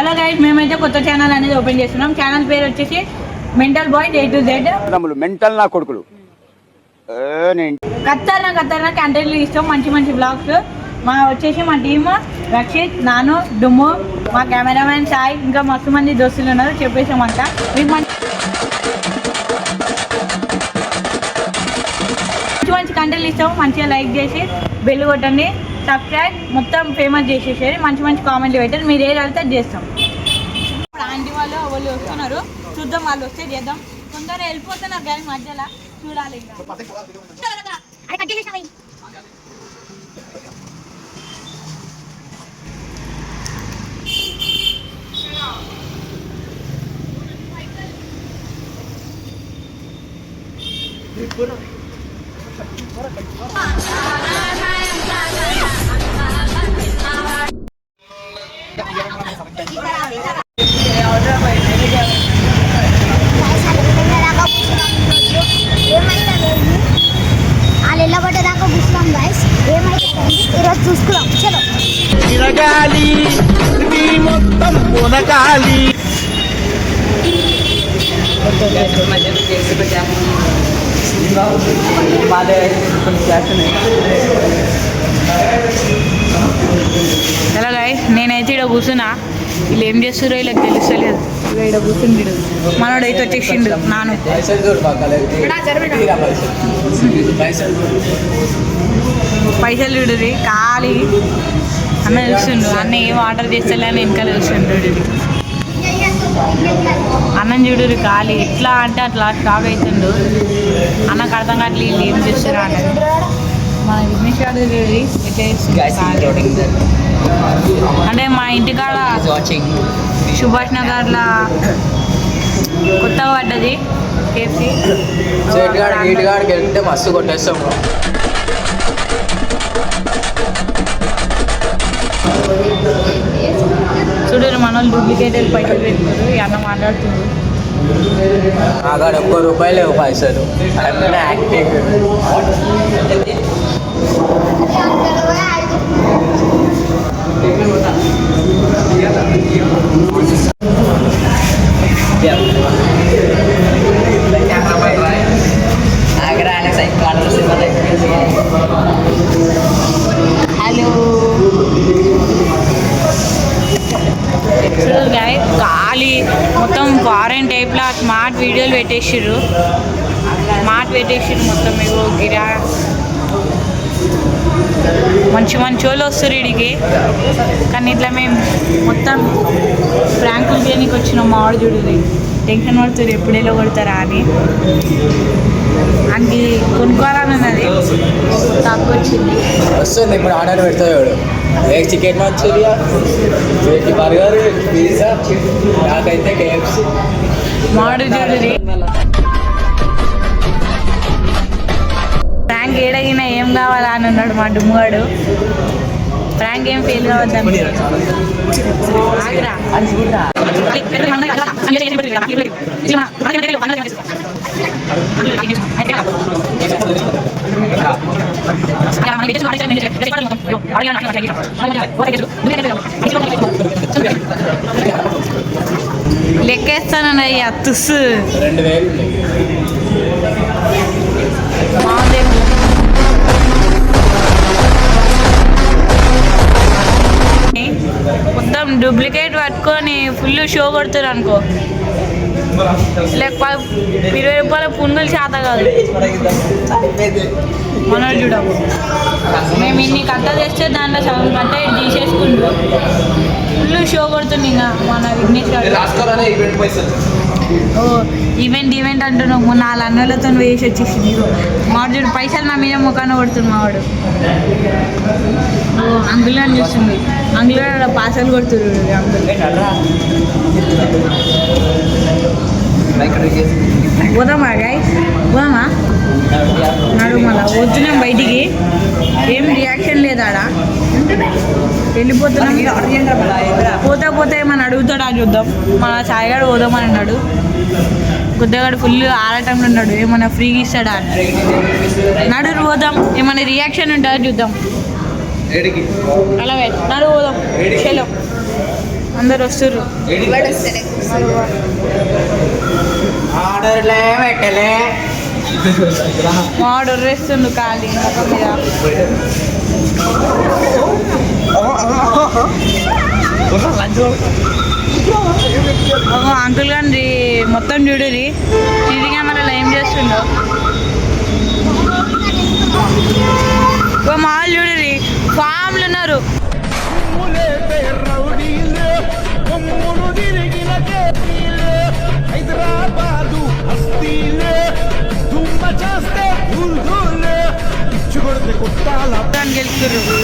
Hello guys, మేమైతే కొత్త channel అనేది ఓపెన్ చేస్తున్నాం. ఛానల్ పేరు వచ్చేసి mental boys A to Z. Mental నా కొడుకులు ఖతర్నా కంటెంట్లు ఇస్తాం, మంచి మంచి బ్లాగ్స్. మా వచ్చేసి మా టీమ్ రక్షిత్, నాను, డుమ్ము, మా కెమెరామ్యాన్ సాయి, ఇంకా మస్తు మంది దోస్తులు ఉన్నారు. చెప్పేసామంట మీకు మంచి మంచి కంటెంట్లు ఇస్తాం. మంచిగా లైక్ చేసి బెల్ కొట్టండి, సబ్స్క్రైబ్ మొత్తం ఫేమస్ చేసేసేది. మంచి మంచి కామెంట్లు పెట్టండి. మీరు ఏది వెళ్తే చేస్తాం. ఇప్పుడు ఆంటీ వాళ్ళు వస్తున్నారు, చూద్దాం. వాళ్ళు వస్తే చేద్దాం. కొందరు వెళ్ళిపోతున్నారు కానీ మధ్యలో చూడాలి. పడ్డదాకా కూర్చున్నాం గైస్. ఏమైతే ఈరోజు చూసుకున్నాం. చలో తిరగాలి మొత్తం కొనగాలి. హలో గైస్, నేనైతే ఇక్కడ కూర్చున్నా. వీళ్ళు ఏం చేస్తారో వీళ్ళకి తెలుస్తలేదు. ఇక్కడ కూర్చుంది మనోడు అయితే వచ్చేసిండు. నాను పైసలు చూడుది ఖాళీ అన్న చూస్తుండు. అన్న ఏం ఆర్డర్ చేస్తలే అని వెనకాల చూస్తుండు. అన్నం చూడురు ఖాళీ ఎట్లా అంటే అట్లా స్టాక్ అవుతుండు. అన్నకు అర్థం కావట్లేదు వీళ్ళు ఏం చేస్తారా అన్నది. మన విఘ్నేష్ గారు అంటే మా ఇంటికాడ సుభాష్ నగర్లో కొత్తగా పడ్డది కేఎఫ్సి. వెళ్తే మస్తు కొట్టేస్తాం. చూడరు మన వాళ్ళు డూప్లికేట్ పైసలు పెట్టుకోరు. అన్న మాట్లాడుతుంది. అక్కడ ₹1 లేవు పైసలు. యాక్టింగ్ హలో చూడరు గాయ ఖాళీ మొత్తం ఫారెన్ టైప్లో స్మార్ట్ వీడియోలు పెట్టేసిర్రు. మొత్తం మీకు గిరా మంచి వాళ్ళు వస్తారు వీడికి. కానీ ఇట్లా మేము మొత్తం ఫ్రాంకులు చేయడానికి వచ్చినాం. మా వాడు చూడండి టెన్షన్ పడుతుంది ఎప్పుడేలో కొడతారా అని. అది కొనుక్కోవాలని ఉన్నది, తక్కువ వచ్చింది. వస్తుంది ఇప్పుడు ఆర్డర్ పెడతాడు. చికెన్ మంచూరియా, బర్గర్, పిజ్జా, నాకైతే KFC. మాడు చూడండి ఫ్రాంక్ ఏడగినా ఏం కావాలా అని ఉన్నాడు మా డుమ్ముగాడు. ఫ్రాంక్ ఏం ఫెయిల్ కావద్దని లెక్కేస్తానయ్యా తుస్సు. 2000 మొత్తం డూప్లికేట్ పట్టుకొని ఫుల్ షో కొడుతారు అనుకో. లేక ₹20 పునుగులు చేత కాదు. మనం చూడము. మేము ఇన్ని కట్ట చేస్తే దాంట్లో సగం కట్ట తీసేసుకుంటాం. ఫుల్ షో కొడుతుంది ఇంకా మన విఘ్నేష్ గారు. ఓ ఈవెంట్ అంటున్నావు. 4 అన్నలతో వేసి వచ్చేసింది. మాడు చూడు పైసలు నా మీద ముఖాన కొడుతుంది మావాడు. ఓ అంగులు అని చూస్తుంది. అంగులు పాసలు కొడుతుంది అంగులు. పోదామా గైస్, పోదామా? నడు మళ్ళా వస్తున్నాం బయటికి. ఏం రియాక్షన్ లేదాడా, వెళ్ళిపోతున్నాం. పోతే ఏమని అడుగుతాడా చూద్దాం. మన సాయిగాడు పోదామని అన్నాడు. గుద్దగాడు ఫుల్ ఆడటంలో ఉన్నాడు. ఏమన్నా ఫ్రీగా ఇస్తాడా అని. నడు పోదాం, ఏమన్నా రియాక్షన్ ఉంటుందా చూద్దాం. అలా నడు పోదాం. చలో అందరు వస్తుర్రు. ఆర్డర్లే పెట్టలే ఆర్డర్ వేస్తుండు ఖాళీ మొత్తం మీద. అంకుల్ గారి మొత్తం చూడురి, ఇది కెమెరాలో ఏం చేస్తుండో. మాల్ చూడురి, ఫామ్లు ఉన్నారు. హైదరాబాదు గెలుస్తుర్రు.